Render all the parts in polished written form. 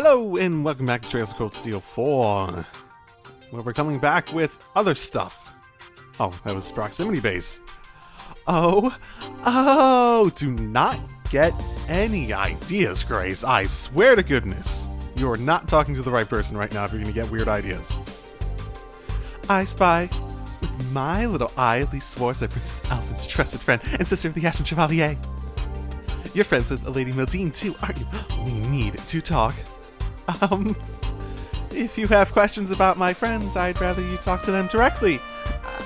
Hello and welcome back to Trails of Cold Steel 4, where we're coming back with other stuff. Oh, that was proximity base. Do not get any ideas, Grace. I swear to goodness. You're not talking to the right person right now if you're going to get weird ideas. I spy with my little eye Lise Swartz, Princess Alphin's trusted friend and sister of the Ashen Chevalier. You're friends with Lady Mildine too, aren't you? We need to talk. If you have questions about my friends, I'd rather you talk to them directly.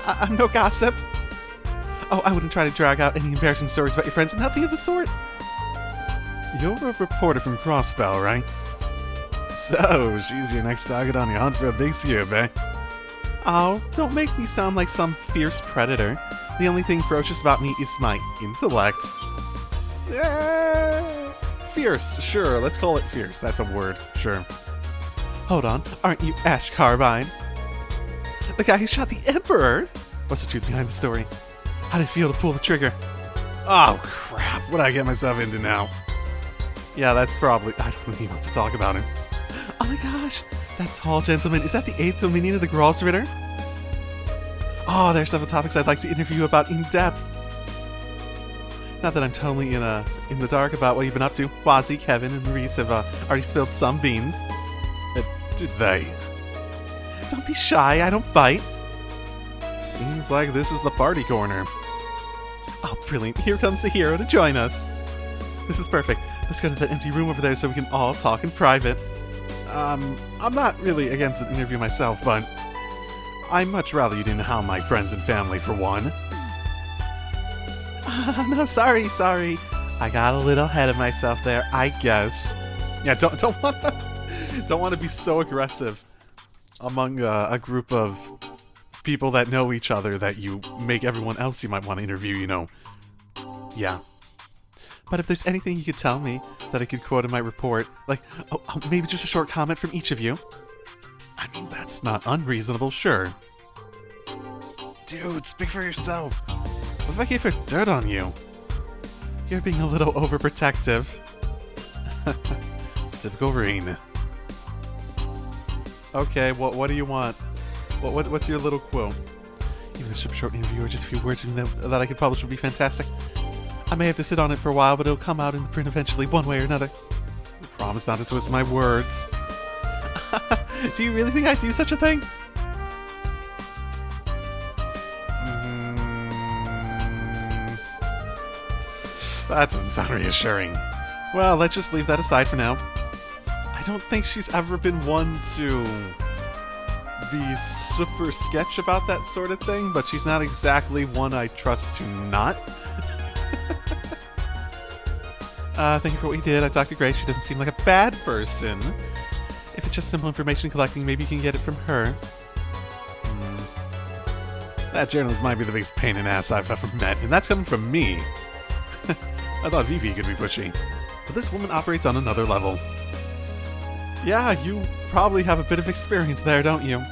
I'm no gossip. Oh, I wouldn't try to drag out any embarrassing stories about your friends, nothing of the sort. You're a reporter from Crossbell, right? So, she's your next target on your hunt for a big scoop, eh? Oh, don't make me sound like some fierce predator. The only thing ferocious about me is my intellect. Fierce, sure, let's call it fierce. That's a word, sure. Hold on, aren't you Ash Carbine? The guy who shot the Emperor? What's the truth behind the story? How did it feel to pull the trigger? Oh crap, what did I get myself into now? Yeah, that's probably... I don't even want to talk about him. Oh my gosh, that tall gentleman, is that the 8th Dominion of the Gralsritter? Oh, there's several topics I'd like to interview you about in depth. Not that I'm totally in the dark about what you've been up to. Wazzy, Kevin, and Reese have already spilled some beans. Did they? Don't be shy, I don't bite. Seems like this is the party corner. Oh, brilliant. Here comes the hero to join us. This is perfect. Let's go to that empty room over there so we can all talk in private. I'm not really against an interview myself, but I'd much rather you didn't hound my friends and family for one. No, sorry. I got a little ahead of myself there, I guess. Yeah, don't want to be so aggressive among a group of people that know each other that you make everyone else you might want to interview, you know. Yeah. But if there's anything you could tell me that I could quote in my report, like, maybe just a short comment from each of you. I mean, that's not unreasonable, sure. Dude, speak for yourself. What if I gave her dirt on you? You're being a little overprotective. Typical Reen. Okay, what do you want? What's your little quote? Even a short interview or just a few words that I could publish would be fantastic. I may have to sit on it for a while, but it'll come out in print eventually, one way or another. I promise not to twist my words. Do you really think I'd do such a thing? That doesn't sound reassuring. Well, let's just leave that aside for now. I don't think she's ever been one to be super sketch about that sort of thing, but she's not exactly one I trust to not. Thank you for what you did. I talked to Grace. She doesn't seem like a bad person. If it's just simple information collecting, maybe you can get it from her. That journalist might be the biggest pain in the ass I've ever met, and that's coming from me. I thought VP could be pushy, but this woman operates on another level. Yeah, you probably have a bit of experience there, don't you?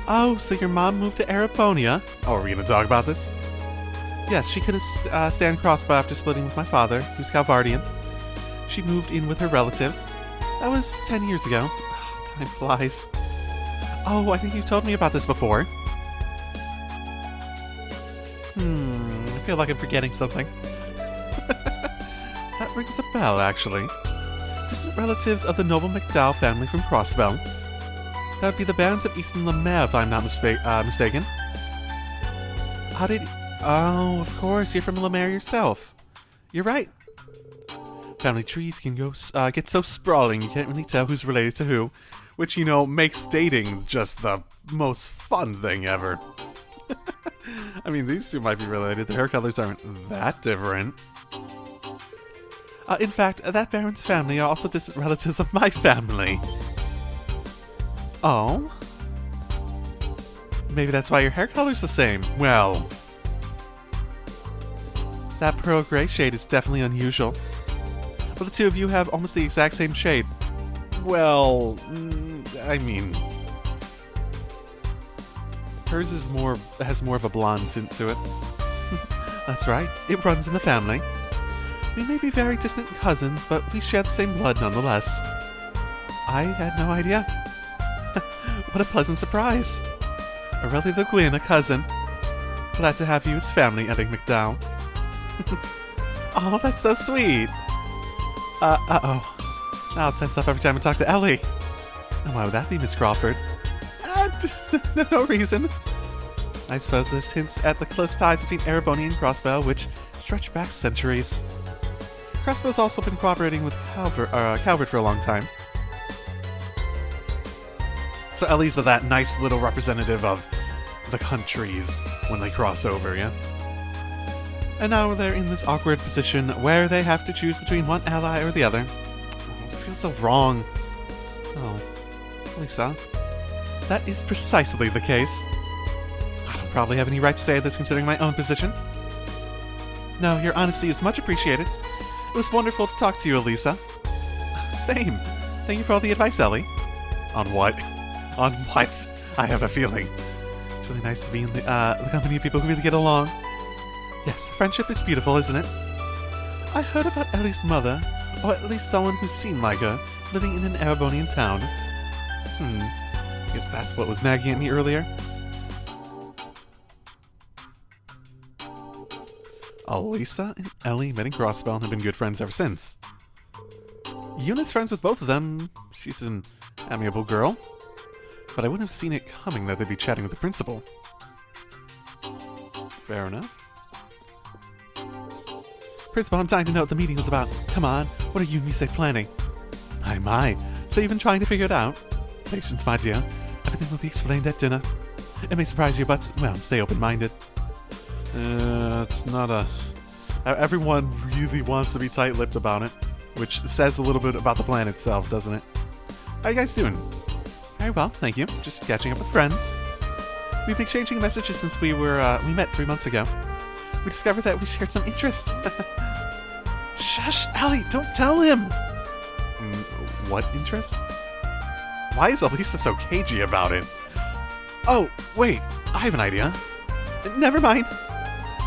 Oh, so your mom moved to Araponia? Oh, are we going to talk about this? Yes, she couldn't stand Crossbow after splitting with my father, who's Calvardian. She moved in with her relatives. That was 10 years ago. Time flies. Oh, I think you've told me about this before. I feel like I'm forgetting something. That rings a bell, actually. Distant relatives of the noble McDowell family from Crossbell. That would be the Barons of Easton Lemaire, if I'm not mistaken. How did... Oh, of course, you're from Lemaire yourself. You're right. Family trees can get so sprawling you can't really tell who's related to who, which, you know, makes dating just the most fun thing ever. I mean, these two might be related. Their hair colors aren't that different. In fact, that Baron's family are also distant relatives of my family. Oh? Maybe that's why your hair color's the same. Well... That pearl gray shade is definitely unusual. But the two of you have almost the exact same shade. Well... I mean... Hers is has more of a blonde tint to it. That's right, it runs in the family. We may be very distant cousins, but we share the same blood nonetheless. I had no idea. What a pleasant surprise. Aurelie Le Guin, a cousin. Glad to have you as family, Ellie McDowell. Oh, that's so sweet. Uh-oh. Now I'll tense up every time I talk to Ellie. And why would that be, Miss Crawford? No reason. I suppose this hints at the close ties between Ereboni and Crossbow, which stretch back centuries. Crossbow's also been cooperating with Calvard for a long time. So Ellie's that nice little representative of the countries when they cross over, yeah? And now they're in this awkward position where they have to choose between one ally or the other. Oh, it feels so wrong. Oh, Lisa. That is precisely the case. I don't probably have any right to say this considering my own position. No, your honesty is much appreciated. It was wonderful to talk to you, Elisa. Same. Thank you for all the advice, Ellie. On what? On what? I have a feeling. It's really nice to be in the company of people who really get along. Yes, friendship is beautiful, isn't it? I heard about Ellie's mother, or at least someone who seemed like her, living in an Erebonian town. Guess that's what was nagging at me earlier. Elisa and Ellie met in Crossbow and have been good friends ever since. Yuna's friends with both of them. She's an amiable girl. But I wouldn't have seen it coming that they'd be chatting with the principal. Fair enough. Principal, I'm dying to know what the meeting was about. Come on, what are you and Mise planning? My. So you've been trying to figure it out? Patience, my dear. Everything will be explained at dinner. It may surprise you, but, well, stay open-minded. It's not a... Everyone really wants to be tight-lipped about it, which says a little bit about the plan itself, doesn't it? How are you guys doing? Very well, thank you. Just catching up with friends. We've been exchanging messages since we met 3 months ago. We discovered that we shared some interest. Shush, Ellie, don't tell him! What interest? Why is Elisa so cagey about it? Oh, wait, I have an idea. Never mind.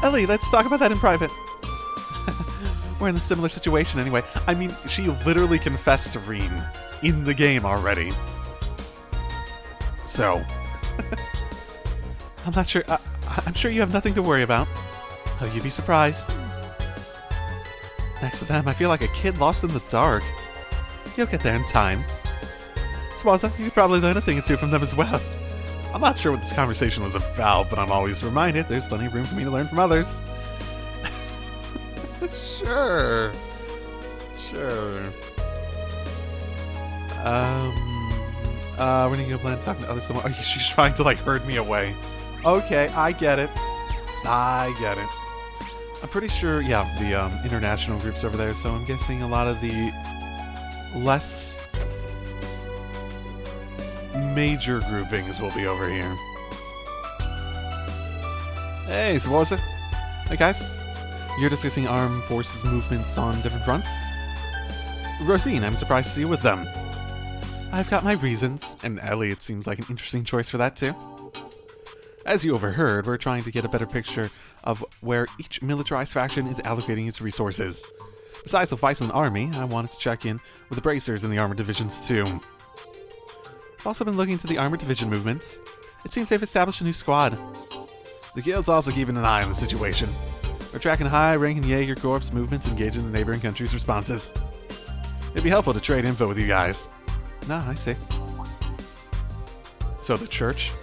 Ellie, let's talk about that in private. We're in a similar situation anyway. I mean, she literally confessed to Reen in the game already. So. I'm not sure. I'm sure you have nothing to worry about. Oh, you'd be surprised. Next to them, I feel like a kid lost in the dark. You'll get there in time. Swaza, you could probably learn a thing or two from them as well. I'm not sure what this conversation was about, but I'm always reminded there's plenty of room for me to learn from others. Sure. We're gonna go plan talking to others someone. Oh, she's trying to, herd me away. Okay, I get it. I'm pretty sure, yeah, the international group's over there, so I'm guessing a lot of the less major groupings will be over here. Hey, so what was it? Hey guys, you're discussing armed forces movements on different fronts? Rosine, I'm surprised to see you with them. I've got my reasons, and Ellie, it seems like an interesting choice for that too. As you overheard, we're trying to get a better picture of where each militarized faction is allocating its resources. Besides the Viceland army, I wanted to check in with the bracers in the armored divisions too. I've also been looking into the armored division movements. It seems they've established a new squad. The guild's also keeping an eye on the situation. We're tracking high-ranking Jaeger Corps movements engaged in the neighboring countries' responses. It'd be helpful to trade info with you guys. Nah, I see. So the church?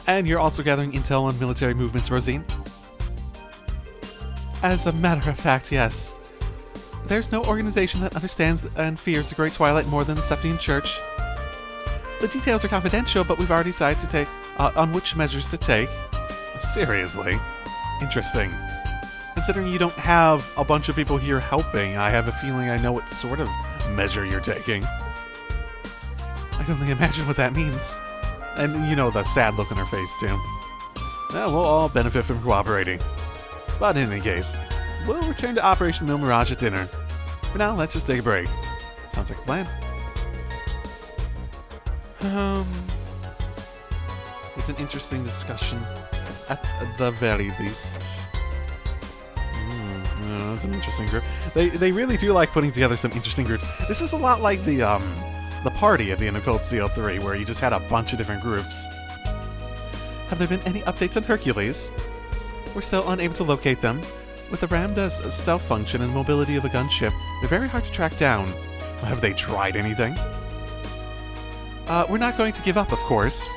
And you're also gathering intel on military movements, Rosine? As a matter of fact, yes. There's no organization that understands and fears the Great Twilight more than the Septian Church. The details are confidential, but we've already decided to take on which measures to take. Seriously? Interesting. Considering you don't have a bunch of people here helping, I have a feeling I know what sort of measure you're taking. I can only imagine what that means. And you know the sad look on her face, too. Well, we'll all benefit from cooperating. But in any case, we'll return to Operation Mil Mirage at dinner. For now, let's just take a break. Sounds like a plan. It's an interesting discussion, at the very least. It's an interesting group. They really do like putting together some interesting groups. This is a lot like the party at the end of Cold Steel 3, where you just had a bunch of different groups. Have there been any updates on Hercules? We're still unable to locate them. With the Ramda's stealth function and mobility of a gunship, they're very hard to track down. Have they tried anything? We're not going to give up, of course.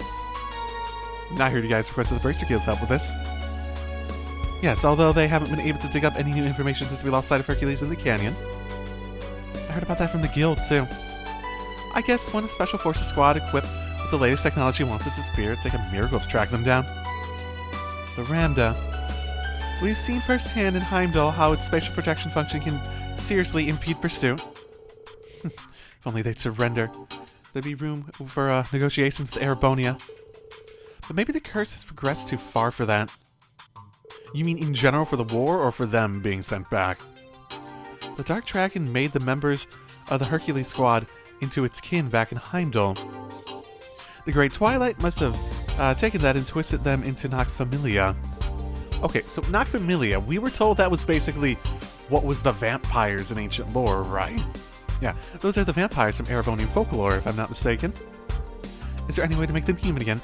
I heard you guys requested the Bracer Guild's help with this. Yes, although they haven't been able to dig up any new information since we lost sight of Hercules in the canyon. I heard about that from the guild, too. I guess when a Special Forces squad equipped with the latest technology wants to disappear, it'd take a miracle to track them down. The Ramda. We've seen firsthand in Heimdall how its spatial protection function can seriously impede pursuit. If only they'd surrender. There'd be room for negotiations with Erebonia. But maybe the curse has progressed too far for that. You mean in general for the war, or for them being sent back? The Dark Dragon made the members of the Hercules squad into its kin back in Heimdall. The Great Twilight must have taken that and twisted them into Nocfamilia. Okay, so Nocfamilia, we were told that was basically what was the vampires in ancient lore, right? Yeah, those are the vampires from Erebonian folklore, if I'm not mistaken. Is there any way to make them human again?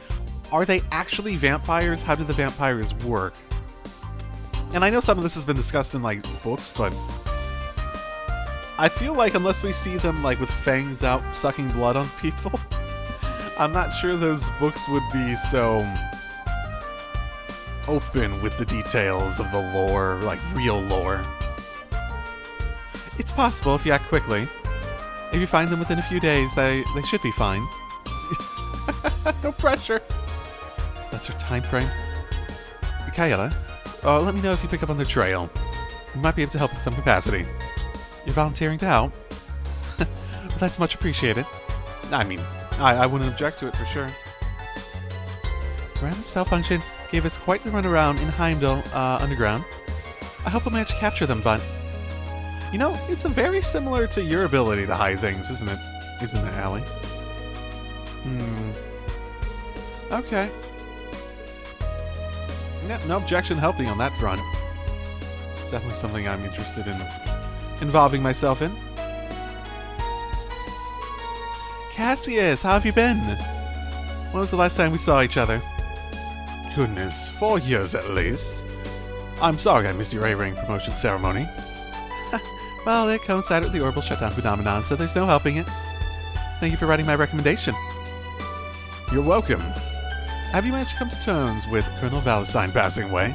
Are they actually vampires? How do the vampires work? And I know some of this has been discussed in, like, books, but I feel like unless we see them, like, with fangs out sucking blood on people, I'm not sure those books would be so open with the details of the lore, like, real lore. It's possible if you act quickly. If you find them within a few days, they should be fine. No pressure. That's your time frame. Kaela, let me know if you pick up on their trail. You might be able to help in some capacity. You're volunteering to help? Well, that's much appreciated. I mean, I wouldn't object to it for sure. Random cell function gave us quite the runaround in Heimdall underground. I hope we'll manage to capture them, but... You know, it's very similar to your ability to hide things, isn't it? Isn't it, Allie? Okay. No objection helping on that front. It's definitely something I'm interested in involving myself in. Cassius, how have you been? When was the last time we saw each other? Goodness, 4 years at least. I'm sorry I missed your A-Ring promotion ceremony. Well, it coincided with the orbital shutdown phenomenon, so there's no helping it. Thank you for writing my recommendation. You're welcome. Have you managed to come to terms with Colonel Valentine passing away?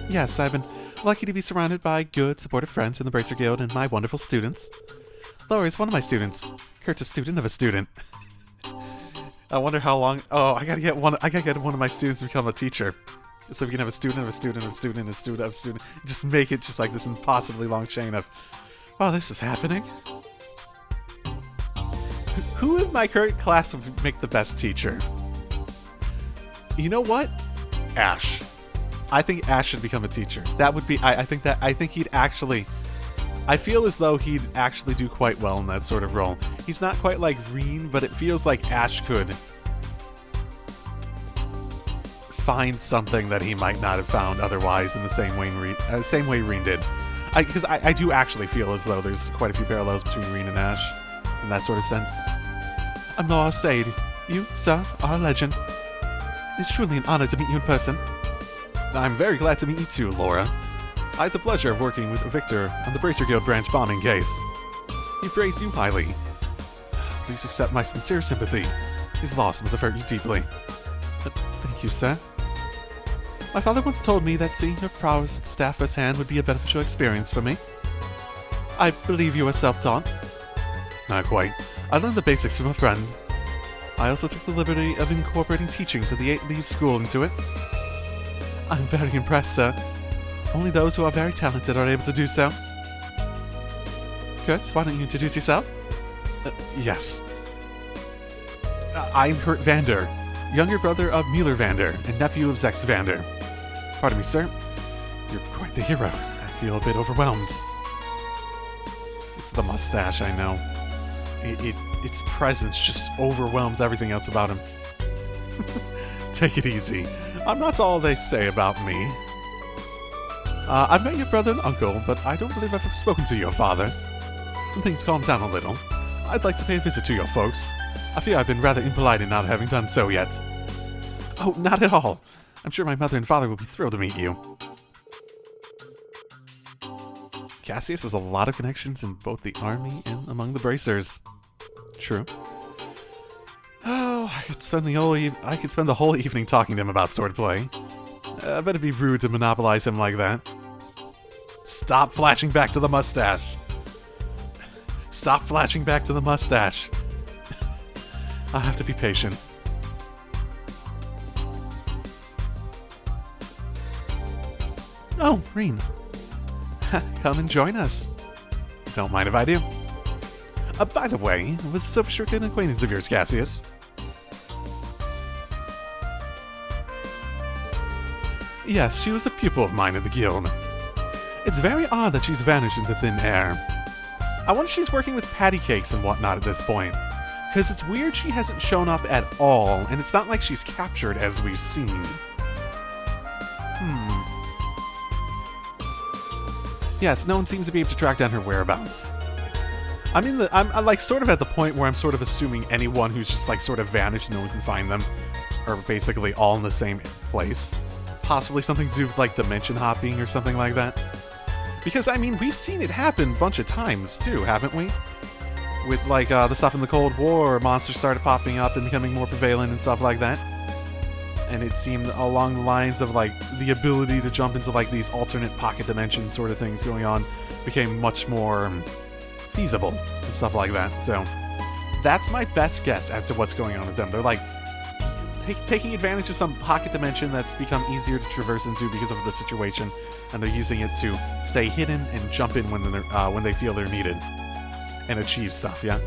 Yes, I've been lucky to be surrounded by good, supportive friends from the Bracer Guild and my wonderful students. Laura is one of my students. Kurt's a student of a student. I wonder how long... Oh, I gotta get one of my students to become a teacher. So we can have a student of a student of a student, a student of a student. Just make it just like this impossibly long chain of... Oh, this is happening. Who in my current class would make the best teacher? You know what? Ash. I think Ash should become a teacher. That would be... I think he'd actually... I feel as though he'd actually do quite well in that sort of role. He's not quite like Reen, but it feels like Ash could find something that he might not have found otherwise in the same way Reen did. Because I do actually feel as though there's quite a few parallels between Reen and Ash in that sort of sense. I'm Laura Sade. You, sir, are a legend. It's truly an honor to meet you in person. I'm very glad to meet you too, Laura. I had the pleasure of working with Victor on the Bracer Guild branch bombing case. He praised you highly. Please accept my sincere sympathy. His loss must have hurt you deeply. Thank you, sir. My father once told me that seeing your prowess with staff firsthand would be a beneficial experience for me. I believe you are self-taught. Not quite. I learned the basics from a friend. I also took the liberty of incorporating teachings of the 8 Leaves School into it. I'm very impressed, sir. Only those who are very talented are able to do so. Kurt, why don't you introduce yourself? Yes. I'm Kurt Vander, younger brother of Mueller Vander and nephew of Zex Vander. Pardon me, sir. You're quite the hero. I feel a bit overwhelmed. It's the mustache, I know. Its presence just overwhelms everything else about him. Take it easy. I'm not all they say about me. I've met your brother and uncle, but I don't believe I've ever spoken to your father. When things calm down a little, I'd like to pay a visit to your folks. I fear I've been rather impolite in not having done so yet. Oh, not at all. I'm sure my mother and father will be thrilled to meet you. Cassius has a lot of connections in both the army and among the bracers. True. Oh, I could spend the whole evening talking to him about swordplay. I bet it'd be rude to monopolize him like that. Stop flashing back to the mustache. Stop flashing back to the mustache. I'll have to be patient. Oh, Reen. Come and join us. Don't mind if I do. By the way, was Sophie Strick an acquaintance of yours, Cassius? Yes, she was a pupil of mine at the guild. It's very odd that she's vanished into thin air. I wonder if she's working with patty cakes and whatnot at this point. Because it's weird she hasn't shown up at all, and it's not like she's captured as we've seen. Yes, no one seems to be able to track down her whereabouts. I'm like sort of at the point where I'm sort of assuming anyone who's just like sort of vanished, no one can find them, are basically all in the same place. Possibly something to do with like dimension hopping or something like that. Because I mean, we've seen it happen a bunch of times too, haven't we? With like the stuff in the Cold War, monsters started popping up and becoming more prevalent and stuff like that. And it seemed along the lines of like the ability to jump into like these alternate pocket dimensions sort of things going on became much more feasible and stuff like that. So that's my best guess as to what's going on with them. They're like taking advantage of some pocket dimension that's become easier to traverse into because of the situation, and they're using it to stay hidden and jump in when they feel they're needed and achieve stuff. Yeah.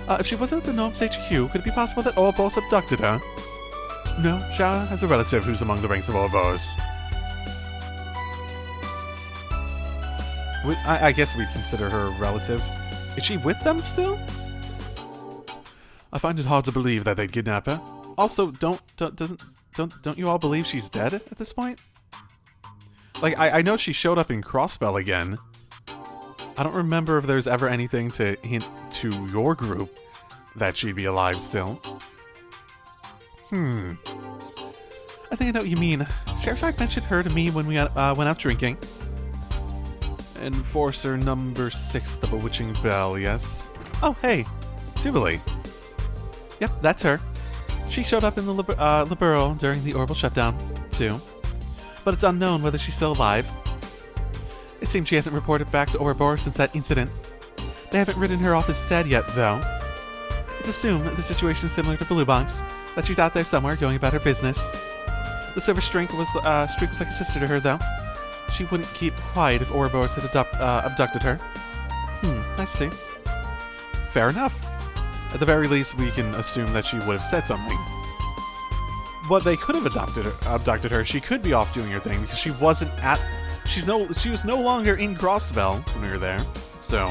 If she wasn't at the Gnome's HQ, could it be possible that Ouroboros abducted her? No, Shara has a relative who's among the ranks of Ouroboros. I guess we consider her a relative. Is she with them still? I find it hard to believe that they'd kidnap her. Also, don't you all believe she's dead at this point? Like, I know she showed up in Crossbell again. I don't remember if there's ever anything to hint to your group that she'd be alive still. I think I know what you mean. Sheriff's Eye mentioned her to me when we went out drinking. Enforcer number 6, the Bewitching Bell, yes? Oh, hey, Jubilee. Yep, that's her. She showed up in the Libero during the Orbital shutdown, too. But it's unknown whether she's still alive. It seems she hasn't reported back to Ouroboros since that incident. They haven't written her off as dead yet, though. It's assumed the situation is similar to Blue Box, that she's out there somewhere going about her business. The Silver Streak was like a sister to her, though. She wouldn't keep quiet if Ouroboros had abducted her. I see. Fair enough. At the very least, we can assume that she would have said something. But they could have abducted her. She could be off doing her thing because she wasn't at. She was no longer in Crossbell when we were there. So,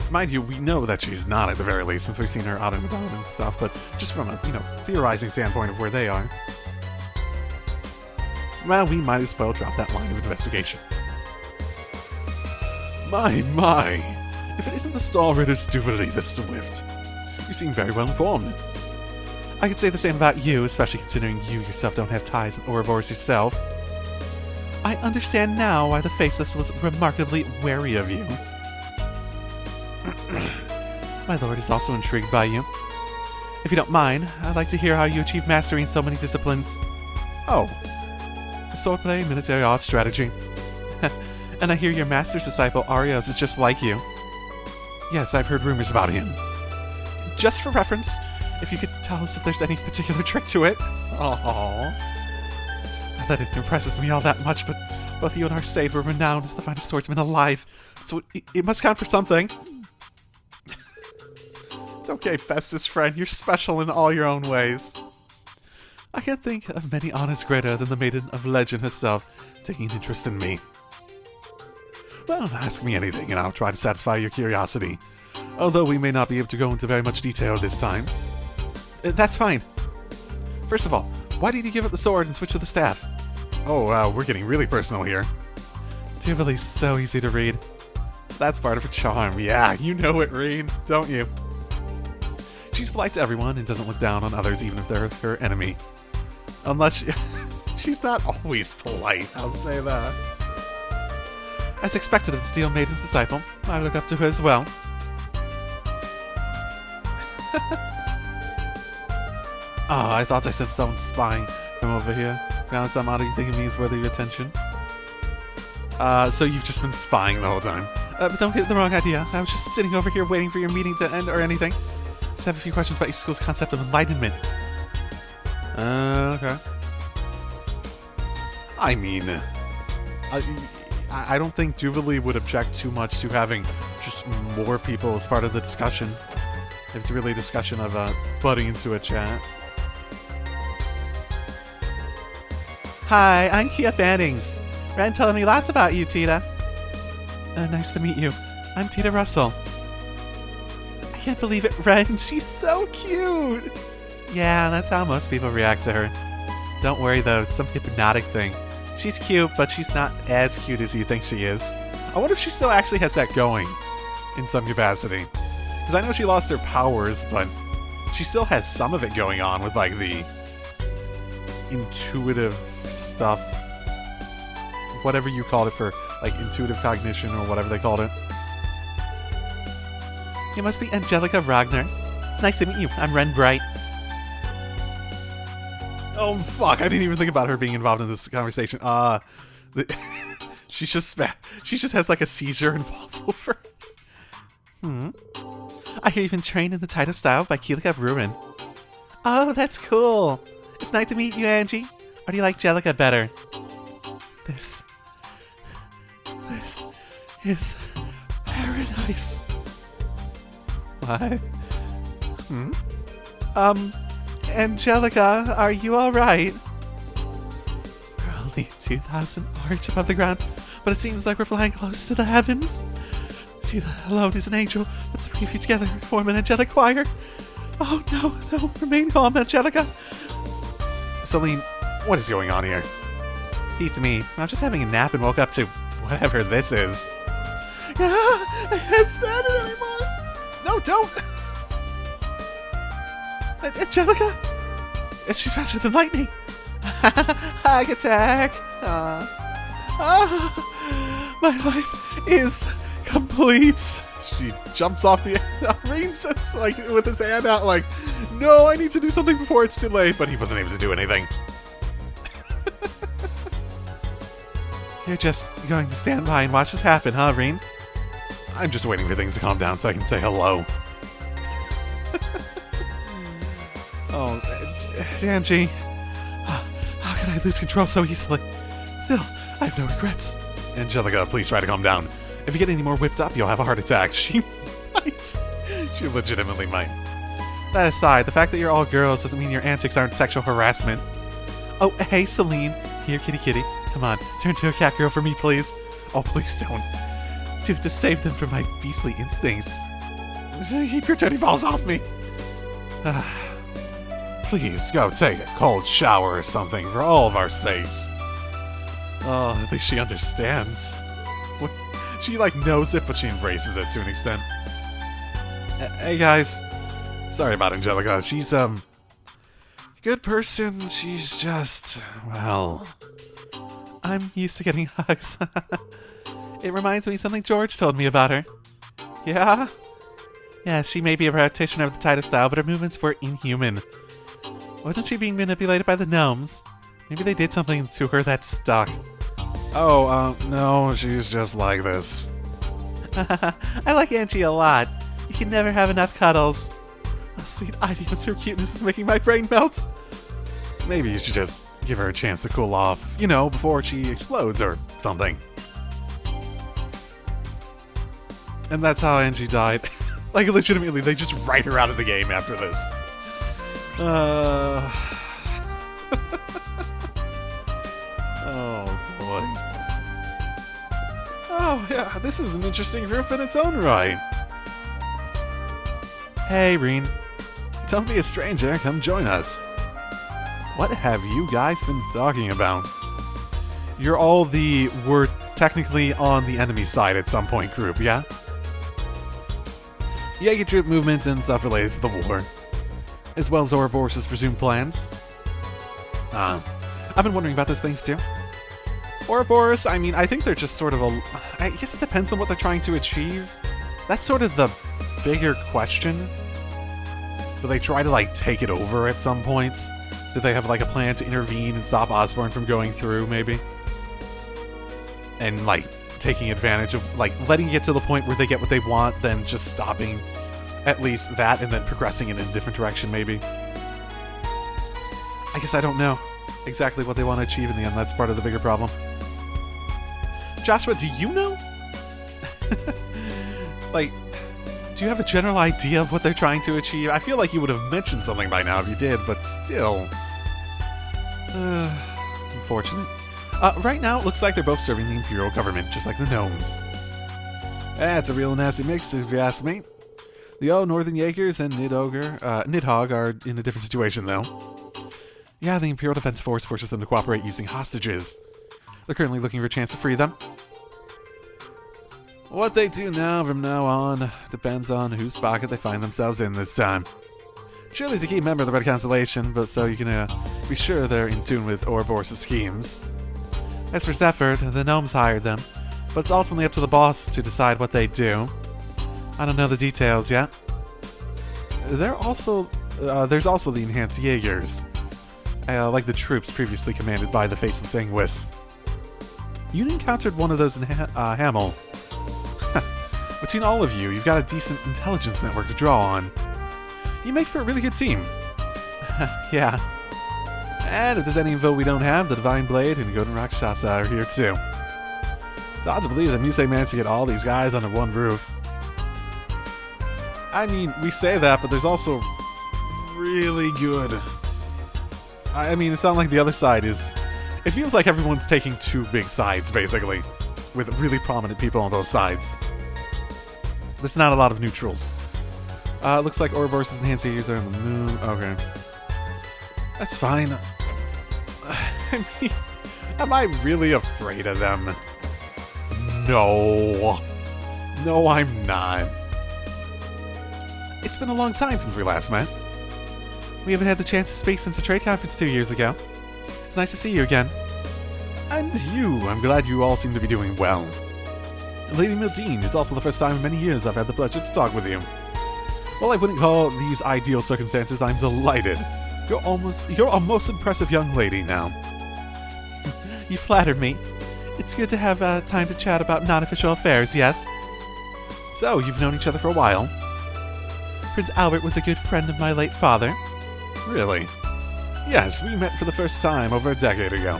mind you, we know that she's not at the very least since we've seen her out and about and stuff. But just from a theorizing standpoint of where they are, well, we might as well drop that line of investigation. My. If it isn't the Star Ridder's Jubilee the Swift, you seem very well informed. I could say the same about you, especially considering you yourself don't have ties with Ouroboros yourself. I understand now why the Faceless was remarkably wary of you. My lord is also intrigued by you. If you don't mind, I'd like to hear how you achieve mastery in so many disciplines. Oh. Swordplay, military arts, strategy. And I hear your master's disciple, Arios, is just like you. Yes, I've heard rumors about him. Just for reference, if you could tell us if there's any particular trick to it. Aww. Not that it impresses me all that much, but both you and our sage were renowned as the finest swordsman alive, so it must count for something. It's okay, bestest friend, you're special in all your own ways. I can't think of many honors greater than the Maiden of Legend herself taking an interest in me. Well, ask me anything and I'll try to satisfy your curiosity, although we may not be able to go into very much detail this time. That's fine. First of all, why did you give up the sword and switch to the staff? Oh, wow, we're getting really personal here. Jubilee's so easy to read. That's part of her charm. Yeah, you know it, Reed, don't you? She's polite to everyone and doesn't look down on others even if they're her enemy. Unless she's not always polite, I'll say that. As expected of the Steel Maiden's disciple, I look up to her as well. I thought I sensed someone spying from over here. Found some oddity thinking me is worthy of your attention. So you've just been spying the whole time. But don't get the wrong idea. I was just sitting over here waiting for your meeting to end or anything. Just have a few questions about your school's concept of enlightenment. Okay. I mean, I don't think Jubilee would object too much to having just more people as part of the discussion. If it's really a discussion of butting into a chat. Hi, I'm Kia Bannings. Ren told me lots about you, Tita. Nice to meet you. I'm Tita Russell. I can't believe it, Ren. She's so cute. Yeah, that's how most people react to her. Don't worry, though. It's some hypnotic thing. She's cute, but she's not as cute as you think she is. I wonder if she still actually has that going in some capacity. Because I know she lost her powers, but she still has some of it going on with, like, the intuitive stuff. Whatever you called it for, like, intuitive cognition or whatever they called it. You must be Angelica Ragnar. Nice to meet you. I'm Ren Bright. Oh, fuck. I didn't even think about her being involved in this conversation. She just has, like, a seizure and falls over. I hear you've been trained in the title style by Keelika Ruin. Oh, that's cool. It's nice to meet you, Angie. Or do you like Jellica better? This is paradise. What? Angelica, are you alright? We're only 2,000 arch above the ground, but it seems like we're flying close to the heavens. Tita alone is an angel, but three of you together form an angelic choir. Oh no, remain calm, Angelica. Celine, what is going on here? Beats me. I was just having a nap and woke up to whatever this is. Yeah, I can't stand it anymore. No, don't. Angelica? She's faster than lightning. Hag attack. My life is complete. She jumps off the Rain sits like with his hand out like, no, I need to do something before it's too late, but he wasn't able to do anything. You're just going to stand by and watch this happen, huh, Reen? I'm just waiting for things to calm down so I can say hello. Oh, Angie. How can I lose control so easily? Still, I have no regrets. Angelica, please try to calm down. If you get any more whipped up, you'll have a heart attack. She might. She legitimately might. That aside, the fact that you're all girls doesn't mean your antics aren't sexual harassment. Oh, hey, Celine. Here, kitty kitty. Come on, turn to a cat girl for me, please. Oh, please don't. Do it to save them from my beastly instincts. Keep your teddy balls off me. Please, go take a cold shower or something for all of our sakes. Oh, at least she understands. She, like, knows it, but she embraces it to an extent. Hey, guys. Sorry about Angelica. She's, good person. She's just, well... I'm used to getting hugs. It reminds me of something George told me about her. Yeah? Yeah, she may be a practitioner of the Titus style, but her movements were inhuman. Wasn't she being manipulated by the gnomes? Maybe they did something to her that stuck. Oh, no, she's just like this. I like Angie a lot. You can never have enough cuddles. Oh, sweet ideas, her cuteness is making my brain melt. Maybe you should just give her a chance to cool off, you know, before she explodes or something. And that's how Angie died. Like, legitimately, they just write her out of the game after this. Oh, boy. Oh, yeah, this is an interesting group in its own right. Hey, Reen. Don't be a stranger, come join us. What have you guys been talking about? You're all the we're technically on the enemy side at some point group, yeah? Jaeger troop movement and stuff related to the war, as well as Ouroboros' presumed plans. I've been wondering about those things too. Ouroboros, I mean, I think they're just sort of I guess it depends on what they're trying to achieve. That's sort of the bigger question. Do they try to, like, take it over at some points? Do they have, like, a plan to intervene and stop Osborne from going through, maybe? And, like, taking advantage of, like, letting it get to the point where they get what they want, then just stopping at least that, and then progressing in a different direction, maybe. I guess I don't know exactly what they want to achieve in the end. That's part of the bigger problem. Joshua, do you know? Like, do you have a general idea of what they're trying to achieve? I feel like you would have mentioned something by now if you did, but still. Unfortunate. Right now, it looks like they're both serving the Imperial government, just like the gnomes. That's a real nasty mix, if you ask me. The old Northern Jaegers and Nidhogg are in a different situation, though. Yeah, the Imperial Defense Force forces them to cooperate using hostages. They're currently looking for a chance to free them. What they do now from now on depends on whose pocket they find themselves in this time. Shirley's a key member of the Red Constellation, but so you can be sure they're in tune with Ouroboros' schemes. As for Zephyr, the gnomes hired them, but it's ultimately up to the boss to decide what they do. I don't know the details yet. There's also the Enhanced Jaegers, like the troops previously commanded by the Face and Sanguis. You encountered one of those in Hamel. Between all of you, you've got a decent intelligence network to draw on. You make for a really good team. Yeah. And if there's any info we don't have, the Divine Blade and Golden Rakshasa are here too. It's odd to believe that Musei managed to get all these guys under one roof. I mean, we say that, but there's also really good. I mean, it's not like the other side is... It feels like everyone's taking two big sides, basically, with really prominent people on both sides. There's not a lot of neutrals. Looks like Ouroboros' enhanced Jaegers are on the moon. Okay. That's fine. I mean, am I really afraid of them? No. No, I'm not. It's been a long time since we last met. We haven't had the chance to speak since the trade conference 2 years ago. It's nice to see you again. And you. I'm glad you all seem to be doing well. Lady Mildine, it's also the first time in many years I've had the pleasure to talk with you. While I wouldn't call these ideal circumstances, I'm delighted. You're a most impressive young lady now. You flatter me. It's good to have time to chat about non-official affairs, yes? So, you've known each other for a while. Prince Albert was a good friend of my late father. Really? Yes, we met for the first time over a decade ago.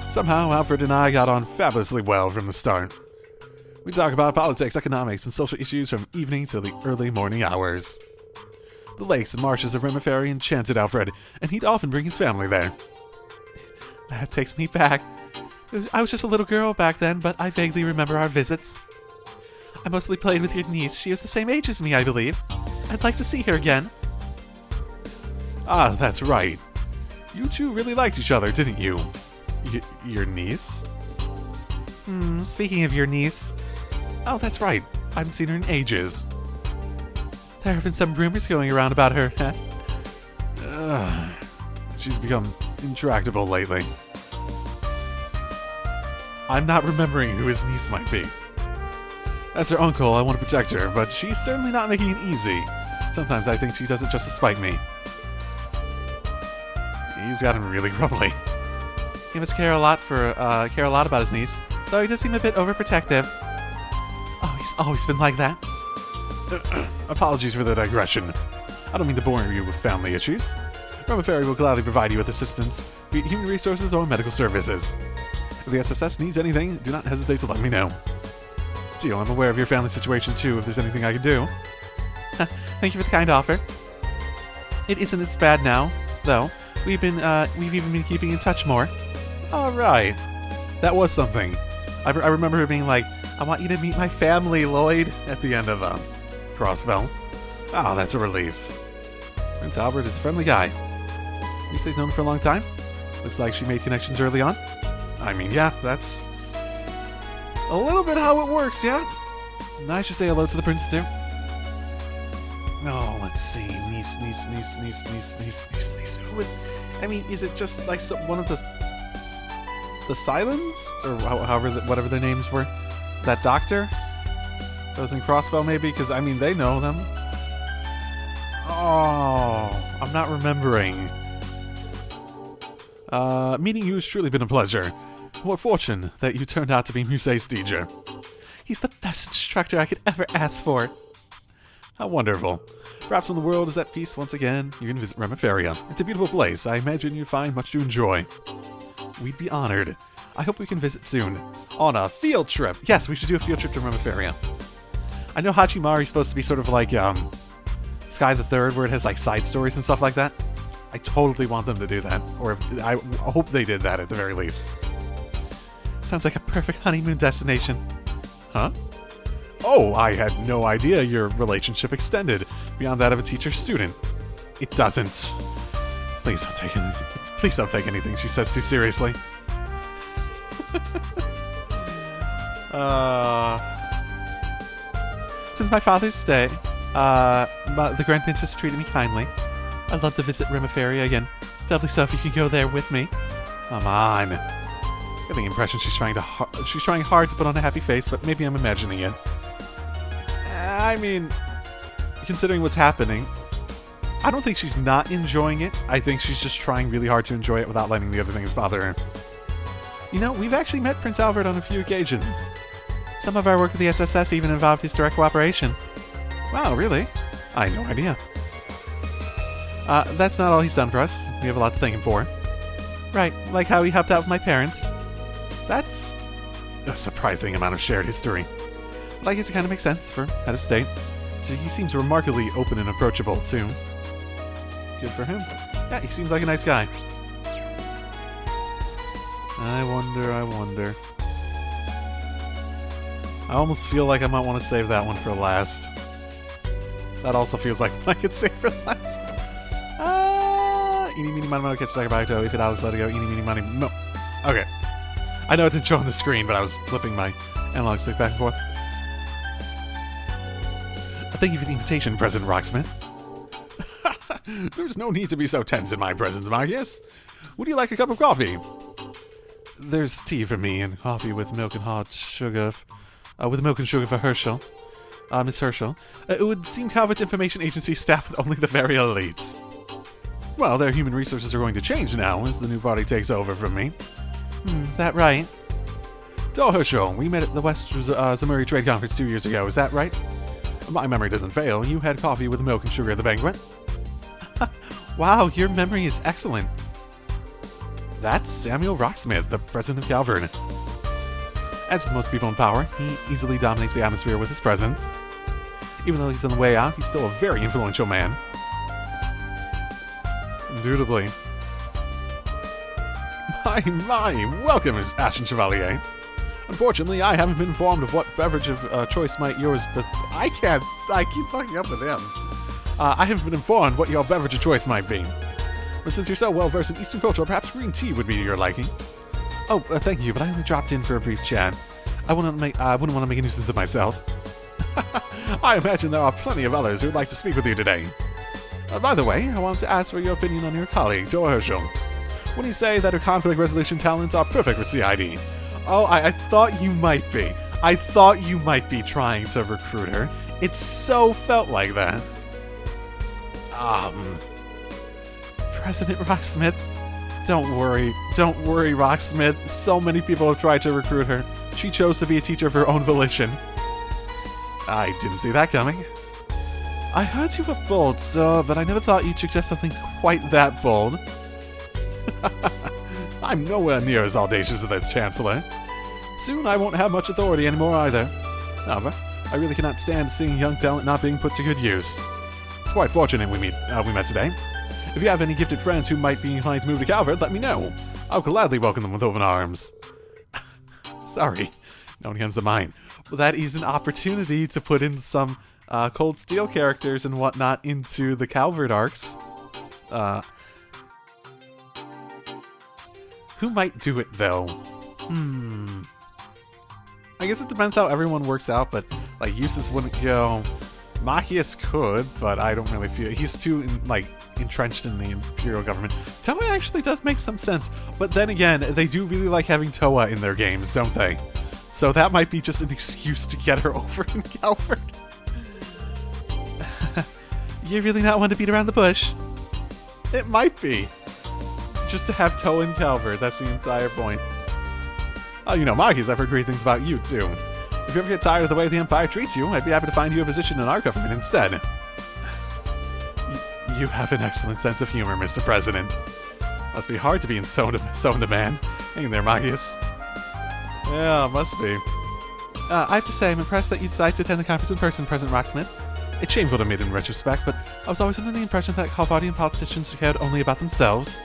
Somehow, Alfred and I got on fabulously well from the start. We talk about politics, economics, and social issues from evening till the early morning hours. The lakes and marshes of Remiferia enchanted Alfred, and he'd often bring his family there. That takes me back. I was just a little girl back then, but I vaguely remember our visits. I mostly played with your niece. She was the same age as me, I believe. I'd like to see her again. Ah, that's right. You two really liked each other, didn't you? Your niece? Speaking of your niece... Oh, that's right. I haven't seen her in ages. There have been some rumors going around about her. She's become intractable lately. I'm not remembering who his niece might be. As her uncle, I want to protect her, but she's certainly not making it easy. Sometimes I think she does it just to spite me. He's gotten really grumbly. He must care a lot about his niece, though he does seem a bit overprotective. Oh, he's always been like that. Apologies for the digression. I don't mean to bore you with family issues. Remiferia will gladly provide you with assistance, be it human resources or medical services. If the SSS needs anything, do not hesitate to let me know. Deal, I'm aware of your family situation too, if there's anything I can do. Thank you for the kind offer. It isn't as bad now, though. We've even been keeping in touch more. Alright. That was something. I remember her being like, I want you to meet my family, Lloyd, at the end of Crossbell. Oh, that's a relief. Prince Albert is a friendly guy. You say he's known him for a long time? Looks like she made connections early on. I mean, yeah, that's a little bit how it works, yeah? And I should say hello to the prince, too. Oh, let's see. Niece. Who would... I mean, is it just like one of the Silence? Or whatever their names were? That doctor? That was in Crossbow, maybe? Because, I mean, they know them. Oh, I'm not remembering. Meeting you has truly been a pleasure. What fortune that you turned out to be Musée Steger. He's the best instructor I could ever ask for. How wonderful. Perhaps when the world is at peace once again, you can visit Remiferia. It's a beautiful place. I imagine you'd find much to enjoy. We'd be honored. I hope we can visit soon. On a field trip. Yes, we should do a field trip to Remiferia. I know Hachimari's supposed to be sort of like Sky the Third, where it has like side stories and stuff like that. I totally want them to do that. Or I hope they did that at the very least. Sounds like a perfect honeymoon destination. Huh? Oh, I had no idea your relationship extended beyond that of a teacher-student. It doesn't. Please don't take anything she says too seriously. Since my father's day, the Grand Princess treated me kindly. I'd love to visit Remiferia again. Doubly so if you can go there with me. Come on. I get the impression she's trying hard to put on a happy face, but maybe I'm imagining it. I mean, considering what's happening, I don't think she's not enjoying it. I think she's just trying really hard to enjoy it without letting the other things bother her. You know, we've actually met Prince Albert on a few occasions. Some of our work with the SSS even involved his direct cooperation. Wow, really? I had no idea. That's not all he's done for us. We have a lot to thank him for. Right, like how he helped out with my parents. That's a surprising amount of shared history. But I guess it kind of makes sense for head of state. He seems remarkably open and approachable, too. Good for him. Yeah, he seems like a nice guy. I wonder. I almost feel like I might want to save that one for last. That also feels like I could save for last. Eeny, meeny, miny, moe, catch a tiger by toe. If it out, let it go. Eeny, meeny, miny, moe. Okay. I know it didn't show on the screen, but I was flipping my analog stick back and forth. Thank you for the invitation, President Rocksmith. There's no need to be so tense in my presence, Marcus. Would you like a cup of coffee? There's tea for me and coffee with milk and hot sugar. With milk and sugar for Herschel. Miss Herschel. It would seem Calvert Information Agency staff with only the very elites. Well, their human resources are going to change now as the new body takes over from me. Is that right? So, Herschel, we met at the West Zemurian Trade Conference 2 years ago, is that right? My memory doesn't fail. You had coffee with milk and sugar at the banquet. Wow, your memory is excellent. That's Samuel Rocksmith, the president of Calvardian. As with most people in power, he easily dominates the atmosphere with his presence. Even though he's on the way out, he's still a very influential man. Indubitably. My, welcome, Ashen Chevalier. Unfortunately, I haven't been informed of what beverage of choice might yours, but I keep fucking up with him. I haven't been informed what your beverage of choice might be. But since you're so well versed in Eastern culture, perhaps green tea would be to your liking. Oh, thank you, but I only dropped in for a brief chat. I wouldn't want to make a nuisance of myself. I imagine there are plenty of others who would like to speak with you today. By the way, I wanted to ask for your opinion on your colleague, Dora Herschel. When you say that her conflict resolution talents are perfect for CID. Oh, I thought you might be. I thought you might be trying to recruit her. It so felt like that. President Rocksmith. Don't worry, Rocksmith. So many people have tried to recruit her. She chose to be a teacher of her own volition. I didn't see that coming. I heard you were bold, sir, but I never thought you'd suggest something quite that bold. I'm nowhere near as audacious as the Chancellor. Soon I won't have much authority anymore either. However, I really cannot stand seeing young talent not being put to good use. It's quite fortunate we met today. If you have any gifted friends who might be inclined to move to Calvert, let me know. I'll gladly welcome them with open arms. Sorry, no one comes to mind. Well, that is an opportunity to put in some Cold Steel characters and whatnot into the Calvert arcs. Who might do it, though? I guess it depends how everyone works out, but, like, Eustace wouldn't go. Machias could, but I don't really feel... He's too, entrenched in the Imperial government. Toa actually does make some sense, but then again, they do really like having Toa in their games, don't they? So that might be just an excuse to get her over in Calvard. You really not want to beat around the bush? It might be. Just to have Toa in Calvard, that's the entire point. Oh, Machias, I've heard great things about you, too. If you ever get tired of the way the Empire treats you, I'd be happy to find you a position in our government instead. You have an excellent sense of humor, Mr. President. Must be hard to be so in demand. Ain't there, Machias? Yeah, must be. I have to say, I'm impressed that you decided to attend the conference in person, President Rocksmith. It's shameful to admit in retrospect, but I was always under the impression that Calvardian politicians cared only about themselves.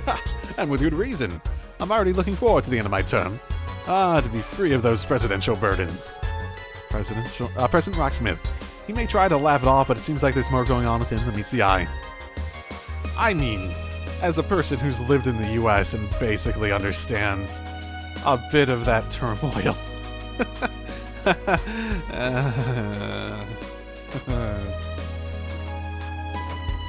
Ha! And with good reason. I'm already looking forward to the end of my term. To be free of those presidential burdens. President Rocksmith. He may try to laugh it off, but it seems like there's more going on with him than meets the eye. I mean, as a person who's lived in the US and basically understands a bit of that turmoil.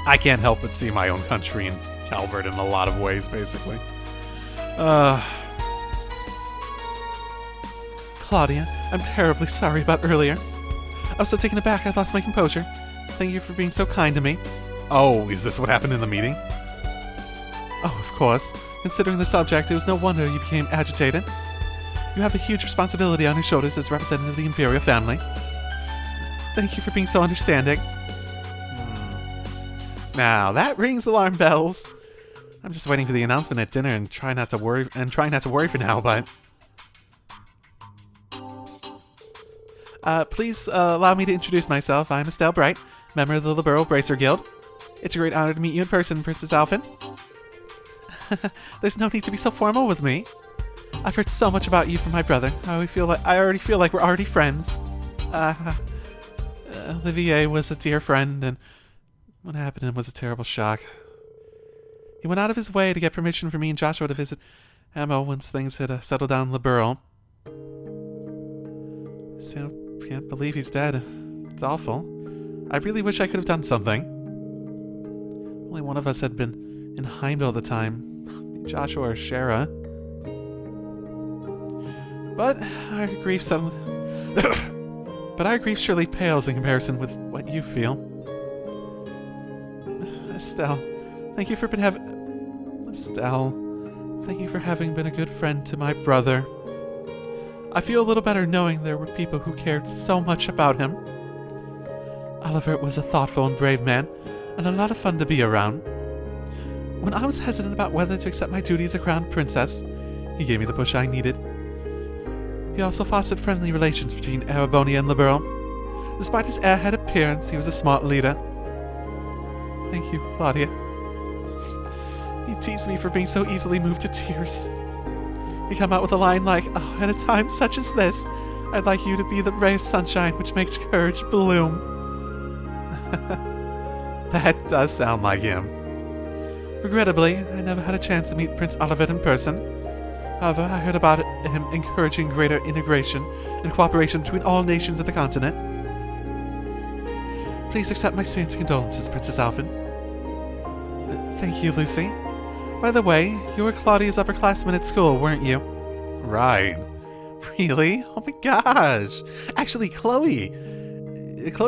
I can't help but see my own country in Calvard in a lot of ways, basically. Claudia, I'm terribly sorry about earlier. I was so taken aback I lost my composure. Thank you for being so kind to me. Oh, is this what happened in the meeting? Oh, of course. Considering the subject, it was no wonder you became agitated. You have a huge responsibility on your shoulders as representative of the Imperial family. Thank you for being so understanding. Now, that rings alarm bells. I'm just waiting for the announcement at dinner and trying not to worry for now, but... please allow me to introduce myself. I'm Estelle Bright, member of the Liberal Bracer Guild. It's a great honor to meet you in person, Princess Alphen. There's no need to be so formal with me. I've heard so much about you from my brother. I already feel like we're already friends. Olivier was a dear friend, and what happened to him was a terrible shock. He went out of his way to get permission for me and Joshua to visit Emma once things had settled down in Liberal. Still can't believe he's dead. It's awful. I really wish I could have done something. Only one of us had been in Heimdall the time. Joshua or Shara. But our grief surely pales in comparison with what you feel. Estelle, thank you for having been a good friend to my brother. I feel a little better knowing there were people who cared so much about him. Oliver was a thoughtful and brave man, and a lot of fun to be around. When I was hesitant about whether to accept my duty as a crowned princess, he gave me the push I needed. He also fostered friendly relations between Arabonia and Liberal. Despite his airhead appearance, he was a smart leader. Thank you, Claudia. He teased me for being so easily moved to tears. He come out with a line like, "Oh, at a time such as this, I'd like you to be the ray of sunshine which makes courage bloom." That does sound like him. Regrettably, I never had a chance to meet Prince Oliver in person. However, I heard about him encouraging greater integration and cooperation between all nations of the continent. Please accept my sincere condolences, Princess Alphen. Thank you, Lucy. By the way, you were Claudia's upperclassman at school, weren't you? Right. Really? Oh my gosh. Actually, Chloe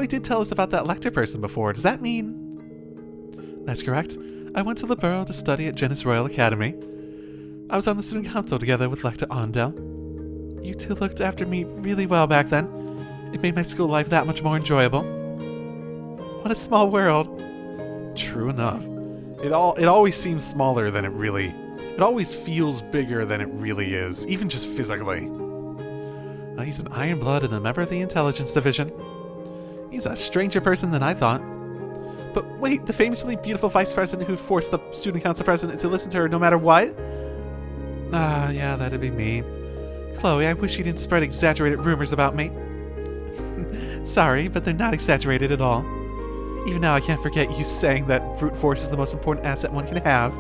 did tell us about that lector person before. Does that mean... That's correct. I went to Liberal to study at Genis Royal Academy. I was on the student council together with Lector Ondel. You two looked after me really well back then. It made my school life that much more enjoyable. What a small world. True enough. It always seems smaller than it really... It always feels bigger than it really is, even just physically. He's an Ironblood and a member of the Intelligence Division. He's a stranger person than I thought. But wait, the famously beautiful vice president who forced the student council president to listen to her no matter what? Yeah, that'd be me. Chloe, I wish you didn't spread exaggerated rumors about me. Sorry, but they're not exaggerated at all. Even now I can't forget you saying that brute force is the most important asset one can have.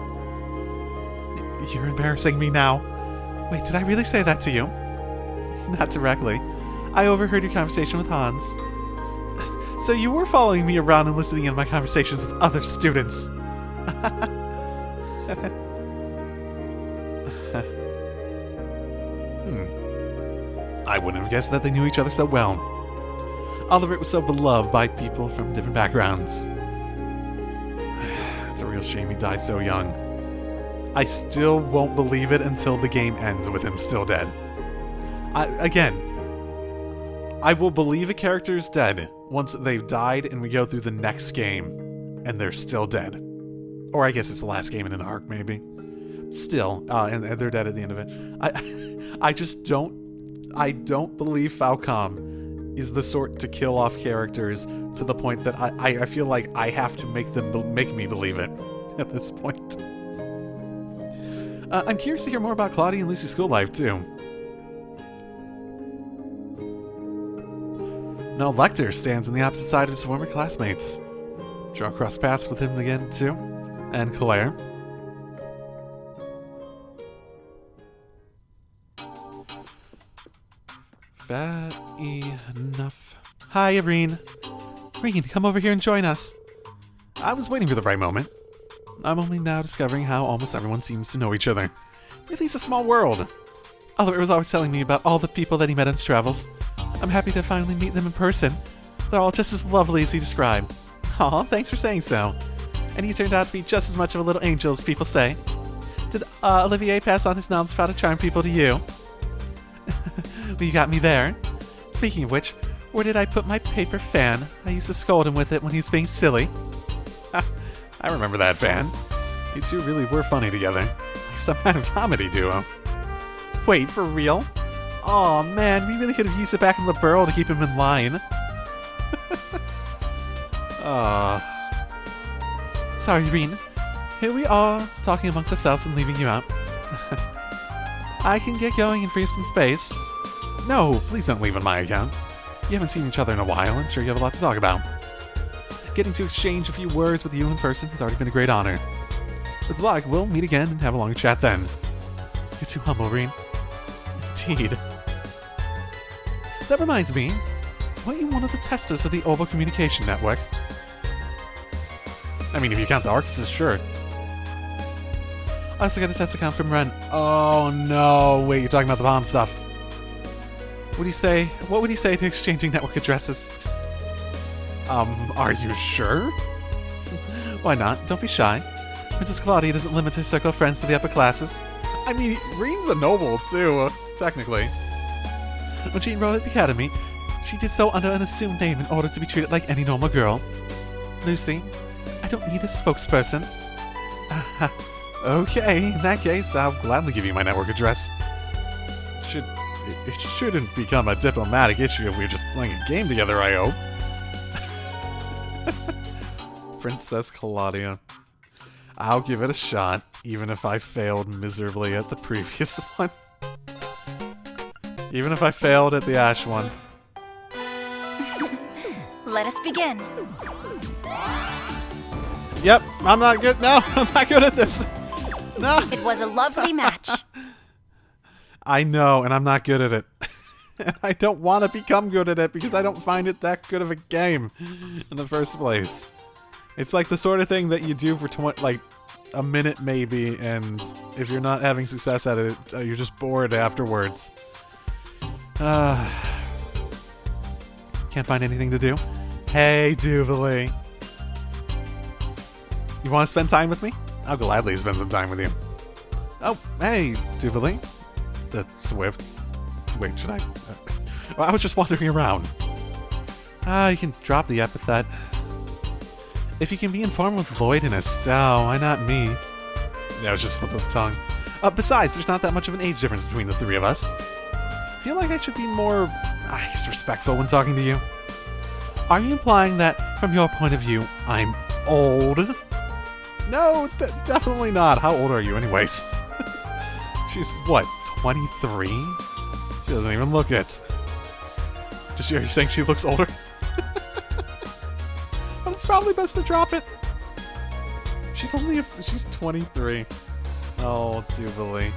You're embarrassing me now. Wait, did I really say that to you? Not directly. I overheard your conversation with Hans. So you were following me around and listening in my conversations with other students. I wouldn't have guessed that they knew each other so well. Oliver was so beloved by people from different backgrounds. It's a real shame he died so young. I still won't believe it until the game ends with him still dead. I will believe a character is dead once they've died and we go through the next game and they're still dead. Or I guess it's the last game in an arc, maybe. Still, and they're dead at the end of it. I just don't believe Falcom is the sort to kill off characters to the point that I feel like I have to make me believe it at this point. I'm curious to hear more about Claudia and Lucy's school life, too. Now Lecter stands on the opposite side of his former classmates. Draw cross paths with him again, too. And Claire. Fat enough. Hi, Irene. Irene, come over here and join us. I was waiting for the right moment. I'm only now discovering how almost everyone seems to know each other. Really, it's a small world. Oliver was always telling me about all the people that he met on his travels. I'm happy to finally meet them in person. They're all just as lovely as he described. Aw, thanks for saying so. And he turned out to be just as much of a little angel as people say. Did Olivier pass on his knowledge of how to charm people to you? Well, you got me there. Speaking of which, where did I put my paper fan? I used to scold him with it when he was being silly. I remember that fan. You two really were funny together. Like some kind of comedy duo. Wait, for real? Aw, man, we really could have used it back in the burrow to keep him in line. Sorry, Irene. Here we are, talking amongst ourselves and leaving you out. I can get going and free up some space. No, please don't leave on my account. You haven't seen each other in a while. I'm sure you have a lot to talk about. Getting to exchange a few words with you in person has already been a great honor. With luck, we'll meet again and have a longer chat then. You're too humble, Reen. Indeed. That reminds me, weren't you one of the testers for the Oval Communication Network? I mean, if you count the Arcuses, sure. I also got a test account from Ren. Oh no, wait, you're talking about the bomb stuff. What would you say to exchanging network addresses? Are you sure? Why not? Don't be shy. Princess Claudia doesn't limit her circle of friends to the upper classes. I mean, Reen's a noble, too, technically. When she enrolled at the academy, she did so under an assumed name in order to be treated like any normal girl. Lucy, I don't need a spokesperson. Okay, in that case, I'll gladly give you my network address. It shouldn't become a diplomatic issue if we're just playing a game together, I hope. Princess Claudia. I'll give it a shot, even if I failed miserably at the previous one. Even if I failed at the Ash one. Let us begin. Yep, I'm not good. No, I'm not good at this. No. It was a lovely match. I know, and I'm not good at it. And I don't want to become good at it because I don't find it that good of a game in the first place. It's like the sort of thing that you do for like a minute maybe, and if you're not having success at it, you're just bored afterwards. Can't find anything to do. Hey, Jubilee. You want to spend time with me? I'll gladly spend some time with you. Oh, hey, Jubilee. The Swift. Wait, should I? I was just wandering around. You can drop the epithet. If you can be informed with Lloyd and Estelle, why not me? That was just a slip of the tongue. Besides, there's not that much of an age difference between the three of us. I feel like I should be more, respectful when talking to you. Are you implying that, from your point of view, I'm old? No, definitely not. How old are you anyways? She's, what, 23? She doesn't even look it. Are you saying she looks older? Well, it's probably best to drop it. She's 23. Oh, Jubilee.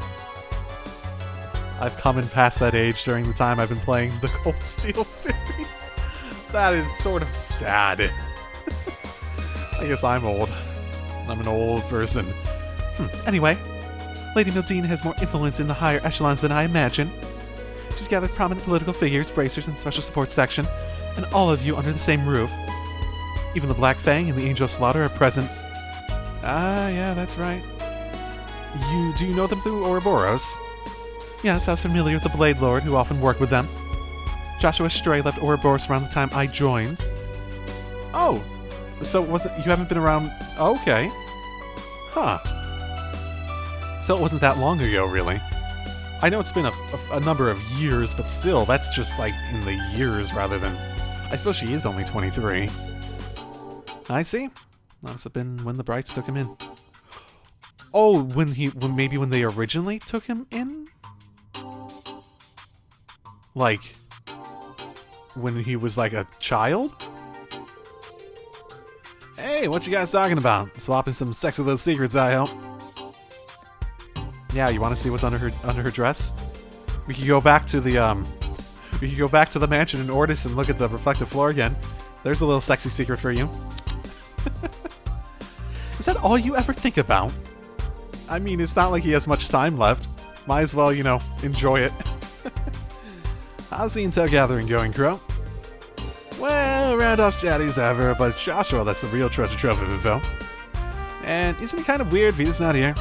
I've come and past that age during the time I've been playing the Cold Steel series. That is sort of sad. I guess I'm old. I'm an old person. Anyway, Lady Mildine has more influence in the higher echelons than I imagine. She's gathered prominent political figures, bracers, and special support section, and all of you under the same roof. Even the Black Fang and the Angel of Slaughter are present. Ah, yeah, that's right. Do you know them through Ouroboros? Yes, I was familiar with the Blade Lord, who often worked with them. Joshua Stray left Ouroboros around the time I joined. Oh, so you haven't been around? Okay. Huh. So it wasn't that long ago, really. I know it's been a number of years, but still, that's just like in the years rather than... I suppose she is only 23. I see. That must have been when the Brights took him in. Oh, maybe when they originally took him in? Like, when he was like a child? Hey, what you guys talking about? Swapping some sexy little secrets, I hope. Yeah, you want to see what's under her dress? We could go back to the mansion in Ordis and look at the reflective floor again. There's a little sexy secret for you. Is that all you ever think about? I mean, it's not like he has much time left. Might as well, enjoy it. How's the intel gathering going, Crow? Well, Randolph's chatty ever, but Joshua, that's the real treasure trove of info. And isn't it kind of weird Vita's not here?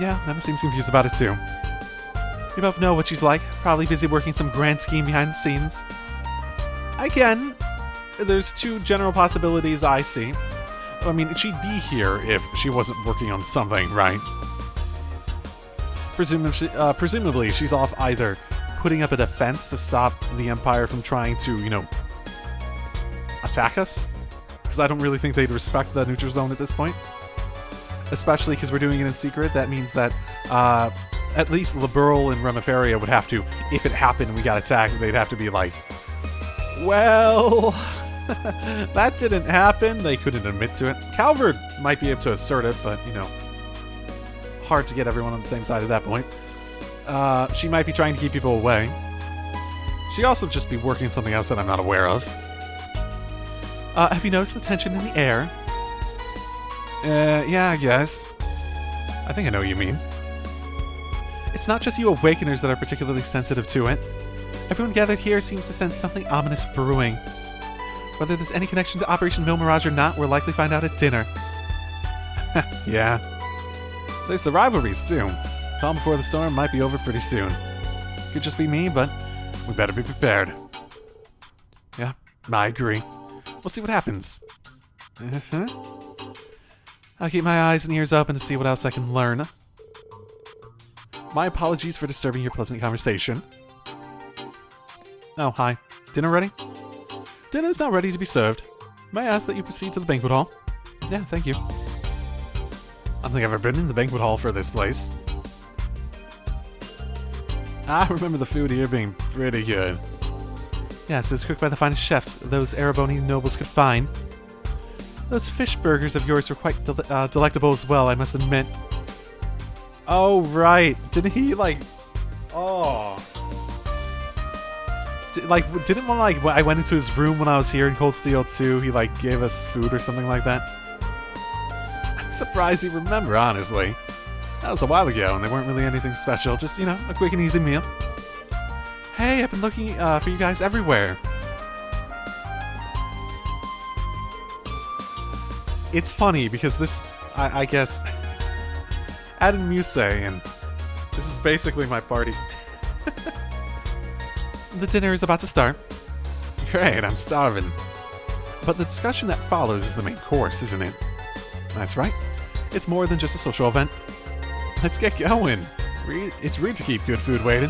Yeah, Emma seems confused about it too. We both know what she's like, probably busy working some grand scheme behind the scenes. Again, there's two general possibilities I see. I mean, she'd be here if she wasn't working on something, right? Presumably, she's off either putting up a defense to stop the Empire from trying to, attack us. Because I don't really think they'd respect the neutral zone at this point. Especially because we're doing it in secret. That means that at least Liberal and Remiferia would have to, if it happened and we got attacked, they'd have to be like, well... that didn't happen. They couldn't admit to it. Calvard might be able to assert it, but, hard to get everyone on the same side at that point. She might be trying to keep people away. She'd also just be working on something else that I'm not aware of. Have you noticed the tension in the air? Yeah, I guess. I think I know what you mean. It's not just you Awakeners that are particularly sensitive to it. Everyone gathered here seems to sense something ominous brewing. Whether there's any connection to Operation Mil Mirage or not, we'll likely find out at dinner. Yeah. There's the rivalries, too. Calm before the storm might be over pretty soon. Could just be me, but we better be prepared. Yeah, I agree. We'll see what happens. I'll keep my eyes and ears open to see what else I can learn. My apologies for disturbing your pleasant conversation. Oh, hi. Dinner ready? Dinner's now ready to be served. May I ask that you proceed to the banquet hall? Yeah, thank you. I don't think I've ever been in the banquet hall for this place. I remember the food here being pretty good. Yes, it was cooked by the finest chefs those Ereboni nobles could find. Those fish burgers of yours were quite delectable as well, I must admit. Oh, right. Didn't he, Oh... Didn't when I went into his room when I was here in Cold Steel 2, he gave us food or something like that? I'm surprised you remember, honestly. That was a while ago, and they weren't really anything special, just, a quick and easy meal. Hey, I've been looking for you guys everywhere. It's funny, because this, I guess, Adam Muse, and this is basically my party. The dinner is about to start. Great, I'm starving. But the discussion that follows is the main course, isn't it? That's right. It's more than just a social event. Let's get going. It's rude to keep good food waiting.